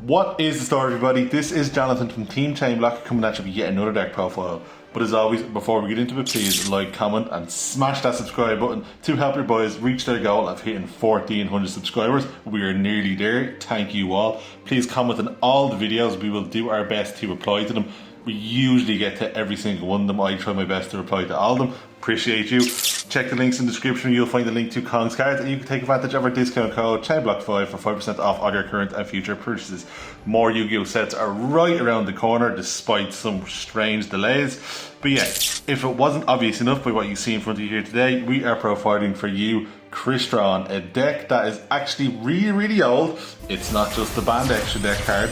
What is the story, everybody? This is Jonathan from Team ChainBlock coming at you with yet another deck profile. But as always, before we get into it, please like, comment and smash that subscribe button to help your boys reach their goal of hitting 1,400 subscribers. We are nearly there. Thank you all. Please comment on all the videos. We will do our best to reply to them. We usually get to every single one of them. I try my best to reply to all of them. Appreciate you. Check the links in the description. You'll find the link to Kong's cards, and you can take advantage of our discount code ChainBlock5 for 5% off all your current and future purchases. More Yu-Gi-Oh sets are right around the corner, despite some strange delays. But yeah, if it wasn't obvious enough by what you see in front of you here today, we are providing for you Crystron, a deck that is actually really old. It's not just the banned extra deck card.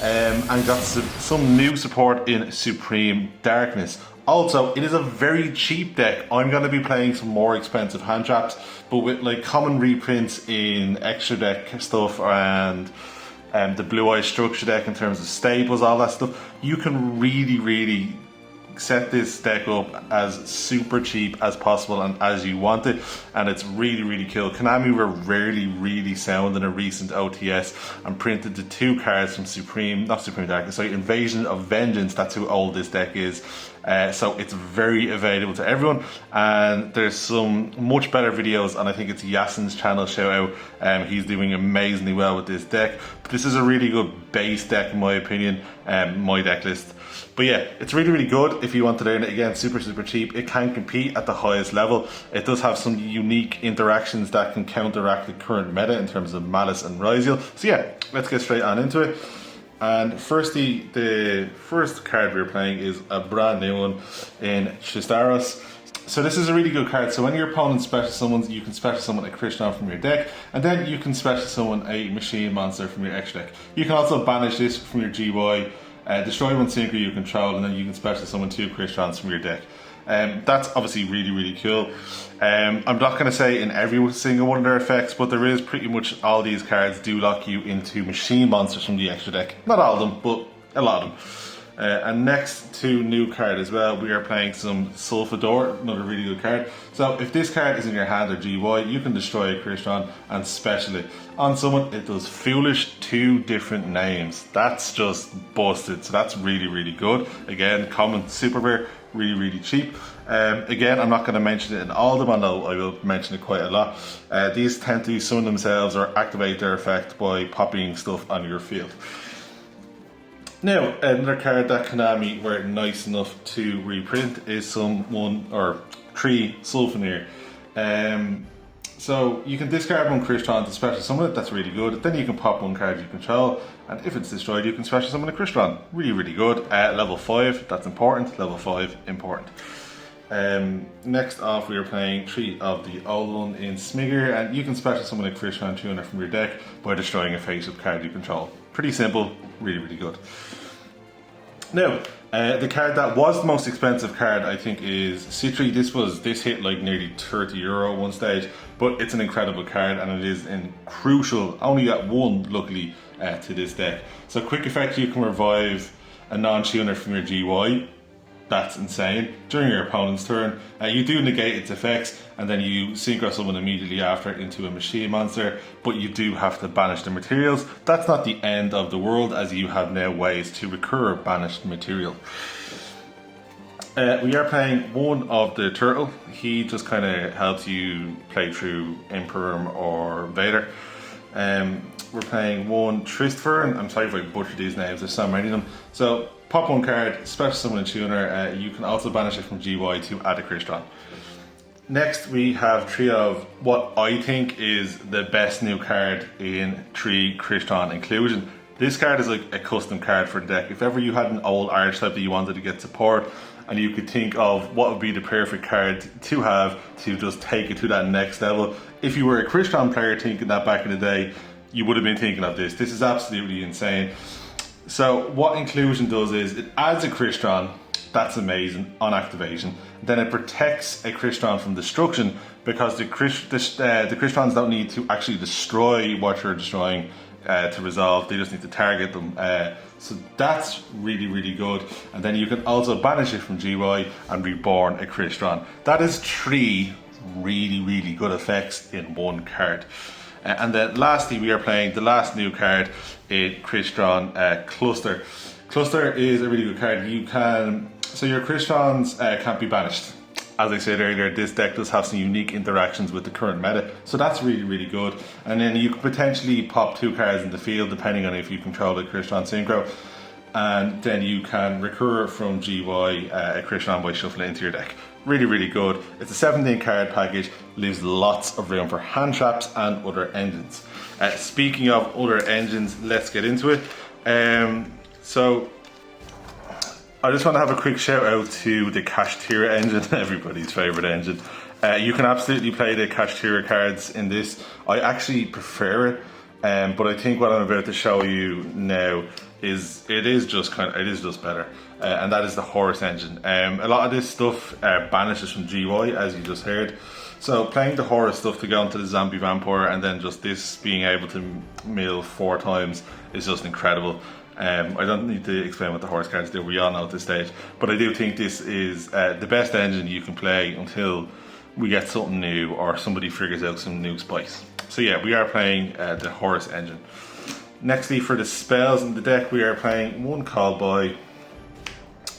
And got some new support in Supreme Darkness. Also, it is a very cheap deck. I'm going to be playing some more expensive hand traps, but with like common reprints in extra deck stuff and the Blue Eye structure deck in terms of staples, all that stuff, you can really set this deck up as super cheap as possible and as you want it, and it's really cool. Konami were really sound in a recent OTS and printed the two cards from Invasion of Vengeance. That's how old this deck is. So it's very available to everyone, and there's some much better videos, and I think it's Yasin's channel, shout out. He's doing amazingly well with this deck. But this is a really good base deck in my opinion, my deck list. But yeah, it's really good if you want to learn it. Again, super cheap. It can compete at the highest level. It does have some unique interactions that can counteract the current meta in terms of Malice and Ryziel. So yeah, let's get straight on into it. And firstly, the first card we're playing is a brand new one in Chistaros. So this is a really good card. So when your opponent special summons, you can special summon a Crystron from your deck, and then you can special summon a machine monster from your extra deck. You can also banish this from your GY, destroy one synchro you control, and then you can special summon two Crystrons from your deck. That's obviously really cool. I'm not going to say in every single one of their effects, but there is pretty much all these cards do lock you into machine monsters from the extra deck. Not all of them, but a lot of them. And next to new card as well, we are playing some Sulfador, another really good card. So if this card is in your hand or GY, you can destroy a Crystron and special it. On someone, it does foolish 2 different names. That's just busted, so that's really good. Again, common, super rare, really cheap. Again, I'm not going to mention it in all of them, although I will mention it quite a lot. These tend to summon themselves or activate their effect by popping stuff on your field. Now, another card that Konami were nice enough to reprint is 3 Sulfenir. So you can discard one Crystron to special summon it. That's really good. Then you can pop one card you control, and if it's destroyed, you can special summon a Crystron. Really good. Level 5, that's important. Level 5, important. Next off, we are playing 3 of the old one in Smigger, and you can special summon a Crystron tuner from your deck by destroying a face-up card you control. Pretty simple, really good. Now, the card that was the most expensive card, I think, is Citri. This hit like nearly €30 one stage, but it's an incredible card, and it is crucial. Only at 1, luckily, to this deck. So quick effect, you can revive a non-tuner from your GY. That's insane. During your opponent's turn, you do negate its effects, and then you synchro summon immediately after into a machine monster, but you do have to banish the materials. That's not the end of the world, as you have now ways to recur banished material. We are playing 1 of the turtle. He just kind of helps you play through Emperor or Vader. We're playing 1 Tristfern. I'm sorry if I butchered these names, there's so many of them. So pop 1 card, special summon a tuner. You can also banish it from GY to add a Crystron. Next, we have 3 of what I think is the best new card in 3 Crystron inclusion. This card is like a custom card for the deck. If ever you had an old archetype that you wanted to get support, and you could think of what would be the perfect card to have to just take it to that next level. If you were a Crystron player thinking that back in the day, you would have been thinking of this. This is absolutely insane. So what inclusion does is it adds a Crystron. That's amazing on activation. Then it protects a Crystron from destruction, because the Crystrons don't need to actually destroy what you're destroying to resolve. They just need to target them. So that's really good. And then you can also banish it from GY and reborn a Crystron. That is 3 really good effects in 1 card. And then lastly, we are playing the last new card in Crystron, Cluster. Cluster is a really good card. So your Crystrons can't be banished. As I said earlier, this deck does have some unique interactions with the current meta, so that's really, really good. And then you could potentially pop 2 cards in the field, depending on if you control the Crystron Synchro. And then you can recur from GY a Crystron by shuffling it into your deck. Really, really good. It's a 17 card package, leaves lots of room for hand traps and other engines. Speaking of other engines, let's get into it. So I just want to have a quick shout out to the Kashtira engine, everybody's favourite engine. You can absolutely play the Kashtira cards in this. I actually prefer it, but I think what I'm about to show you now is just better, and that is the Horus engine. A lot of this stuff banishes from GY, as you just heard. So playing the Horus stuff to go into the Zombie Vampire, and then just this being able to mill 4 times is just incredible. I don't need to explain what the Horus cards do, we all know at this stage, but I do think this is the best engine you can play until we get something new or somebody figures out some new spice. So yeah, we are playing the Horus engine. Nextly, for the spells in the deck, we are playing 1 Callboy,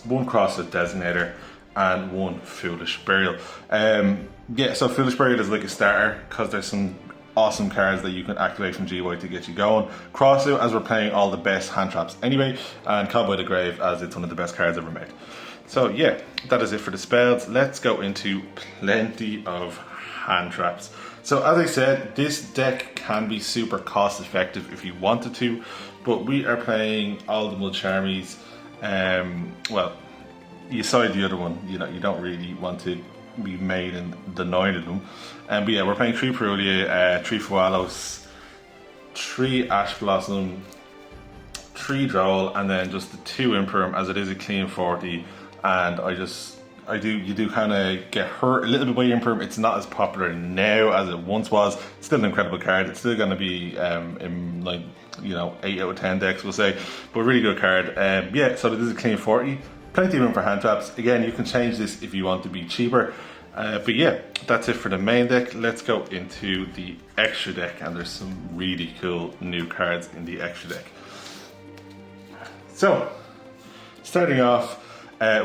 1 Crosslet Designator, and 1 Foolish Burial. Yeah, so Foolish Burial is like a starter because there's some awesome cards that you can activate from GY to get you going. Crossout, as we're playing all the best hand traps anyway, and Cowboy the Grave, as it's one of the best cards ever made. So yeah, that is it for the spells. Let's go into plenty of hand traps. So as I said, this deck can be super cost effective if you wanted to, but we are playing all the Mulcharmies. Well, you side the other one, you don't really want to be made in the 9 of them. But yeah, we're playing 3 Perulia, 3 Fualos, 3 Ash Blossom, 3 Droll, and then just the 2 Imperm, as it is a clean 40. And you do kind of get hurt a little bit by Imperm. It's not as popular now as it once was. It's still an incredible card. It's still going to be in 8 out of 10 decks, we'll say, but a really good card. Yeah, so this is a clean 40. Plenty of room for hand traps. Again, you can change this if you want to be cheaper. But yeah, that's it for the main deck. Let's go into the extra deck, and there's some really cool new cards in the extra deck. So, starting off,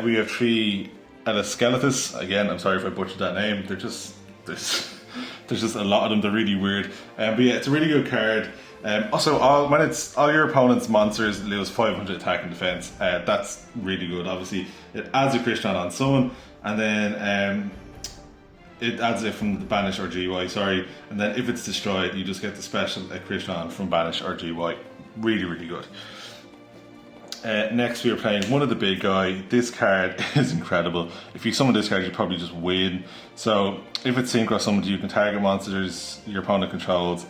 we have 3 Skeletus. Again, I'm sorry if I butchered that name. There's just a lot of them. They're really weird. But yeah, it's a really good card. Also, all your opponent's monsters lose 500 attack and defense. That's really good. Obviously, it adds a Crystron on summon, and then it adds it from the Banish or GY. Sorry, and then if it's destroyed, you just get the special Crystron from Banish or GY. Really, really good. Next, we are playing one of the big guy. This card is incredible. If you summon this card, you probably just win. So, if it's synchro summoned, you can target monsters your opponent controls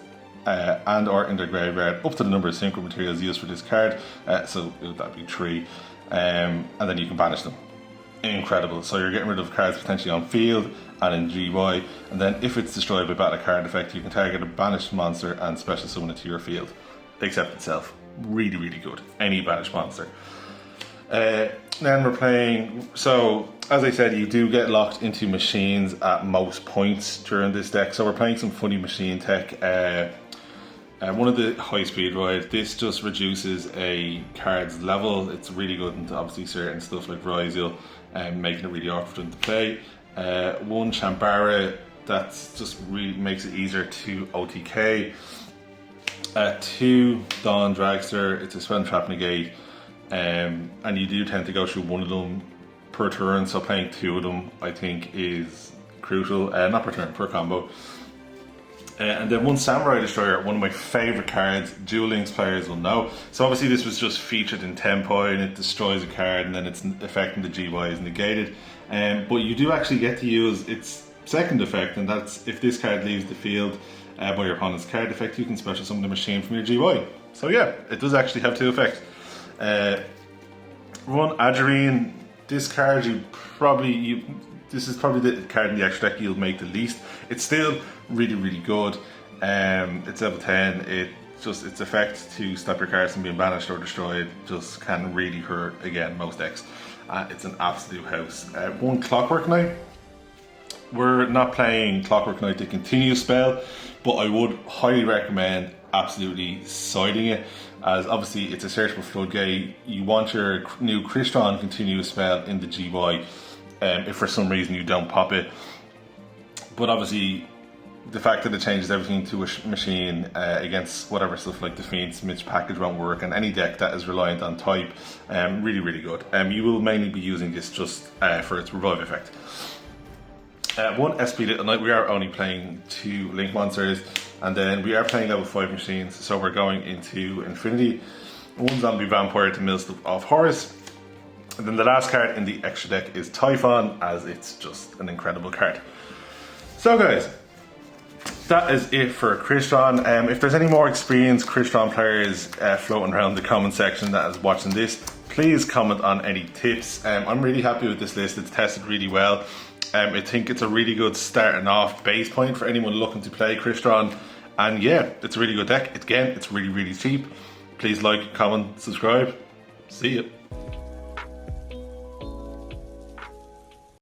and or in their graveyard up to the number of synchro materials used for this card. So that'd be 3, and then you can banish them. Incredible. So you're getting rid of cards potentially on field and in GY, and then if it's destroyed by battle card effect, you can target a banished monster and special summon it to your field, except itself. Really, really good. Any banished monster. Then we're playing, so as I said, you do get locked into machines at most points during this deck. So we're playing some funny machine tech. One of the high speed ride, this just reduces a card's level. It's really good into obviously certain stuff like Ryzel, making it really awkward for them to play. 1 Chambara, that's just really makes it easier to OTK. 2 Dawn Dragster, it's a spell trap negate, and you do tend to go through one of them per turn, so playing 2 of them I think is crucial. Not per turn, per combo. And then 1 Samurai Destroyer, one of my favourite cards. Duel Links players will know. So obviously this was just featured in Tempo, and it destroys a card, and then its effect in the GY is negated. But you do actually get to use its second effect, and that's if this card leaves the field by your opponent's card effect, you can special summon the machine from your GY. So yeah, it does actually have 2 effects. 1 Adjerine, this card this is probably the card in the extra deck you'll make the least. It's still really, really good. It's level 10. Its effect to stop your cards from being banished or destroyed just can really hurt, again, most decks. It's an absolute house. 1 Clockwork Knight. We're not playing Clockwork Knight the continuous spell, but I would highly recommend absolutely siding it, as obviously it's a searchable floodgate. You want your new Crystron continuous spell in the GY if for some reason you don't pop it. But obviously the fact that it changes everything to a machine against whatever stuff like the Fiend's Mitch package won't work, and any deck that is reliant on type, really, really good. You will mainly be using this just for its revive effect. One SP Little Knight, we are only playing 2 Link monsters, and then we are playing level 5 machines, so we're going into Infinity. 1 Zombie Vampire to mill stuff off Horus. And then the last card in the extra deck is Typhon, as it's just an incredible card. So guys, that is it for Crystron. If there's any more experienced Crystron players floating around the comment section that is watching this, please comment on any tips. I'm really happy with this list. It's tested really well. I think it's a really good starting off base point for anyone looking to play Crystron. And yeah, it's a really good deck. Again, it's really, really cheap. Please like, comment, subscribe. See ya.